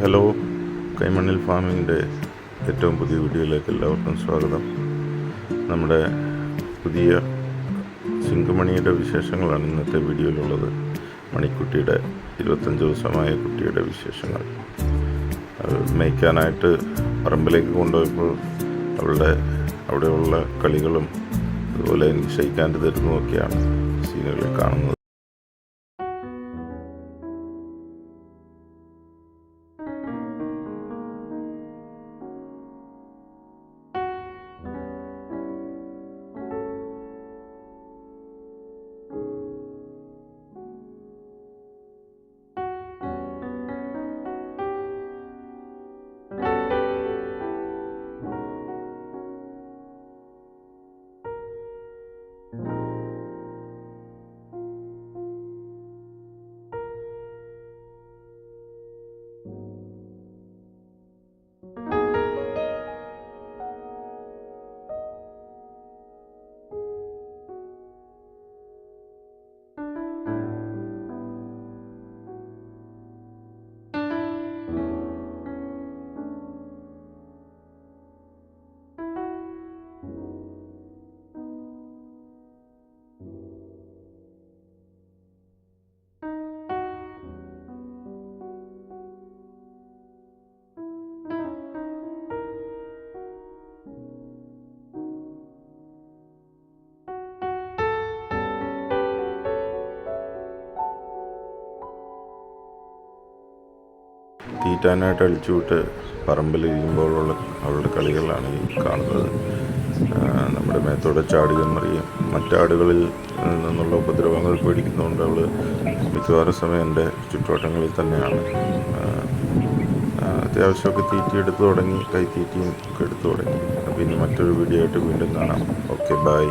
Hello, Kaimannil ഫാമിങ്ങിൻ്റെ ഏറ്റവും പുതിയ വീഡിയോയിലേക്ക് എല്ലാവർക്കും സ്വാഗതം. നമ്മുടെ പുതിയ ചിങ്കുമണിയുടെ വിശേഷങ്ങളാണ് ഇന്നത്തെ വീഡിയോയിലുള്ളത്. മണിക്കുട്ടിയുടെ 25 ദിവസമായ കുട്ടിയുടെ വിശേഷങ്ങൾ. മേയ്ക്കാനായിട്ട് പറമ്പിലേക്ക് കൊണ്ടുപോയപ്പോൾ അവിടെയുള്ള കളികളും അതുപോലെ എനിക്ക് ഷെയ്ക്കാൻ്റെ തരുന്നതൊക്കെയാണ് സീനുകളിൽ കാണുന്നത്. തീറ്റാനായിട്ട് അഴിച്ചുവിട്ട് പറമ്പിലിരിക്കുമ്പോഴുള്ള അവളുടെ കളികളാണ് ഈ കാണുന്നത്. നമ്മുടെ മേത്തോടെ ചാടുകയും മറിയും. മറ്റാടുകളിൽ നിന്നുള്ള ഉപദ്രവങ്ങൾ പേടിക്കുന്നതുകൊണ്ട് അവൾ മിക്കവാറും സമയം എൻ്റെ ചുറ്റുവട്ടങ്ങളിൽ തന്നെയാണ്. അത്യാവശ്യമൊക്കെ തീറ്റി എടുത്തു തുടങ്ങി, കൈത്തീറ്റിയും ഒക്കെ എടുത്തു തുടങ്ങി. അപ്പോൾ ഇനി മറ്റൊരു വീഡിയോ ആയിട്ട് വീണ്ടും കാണാം. Okay, by.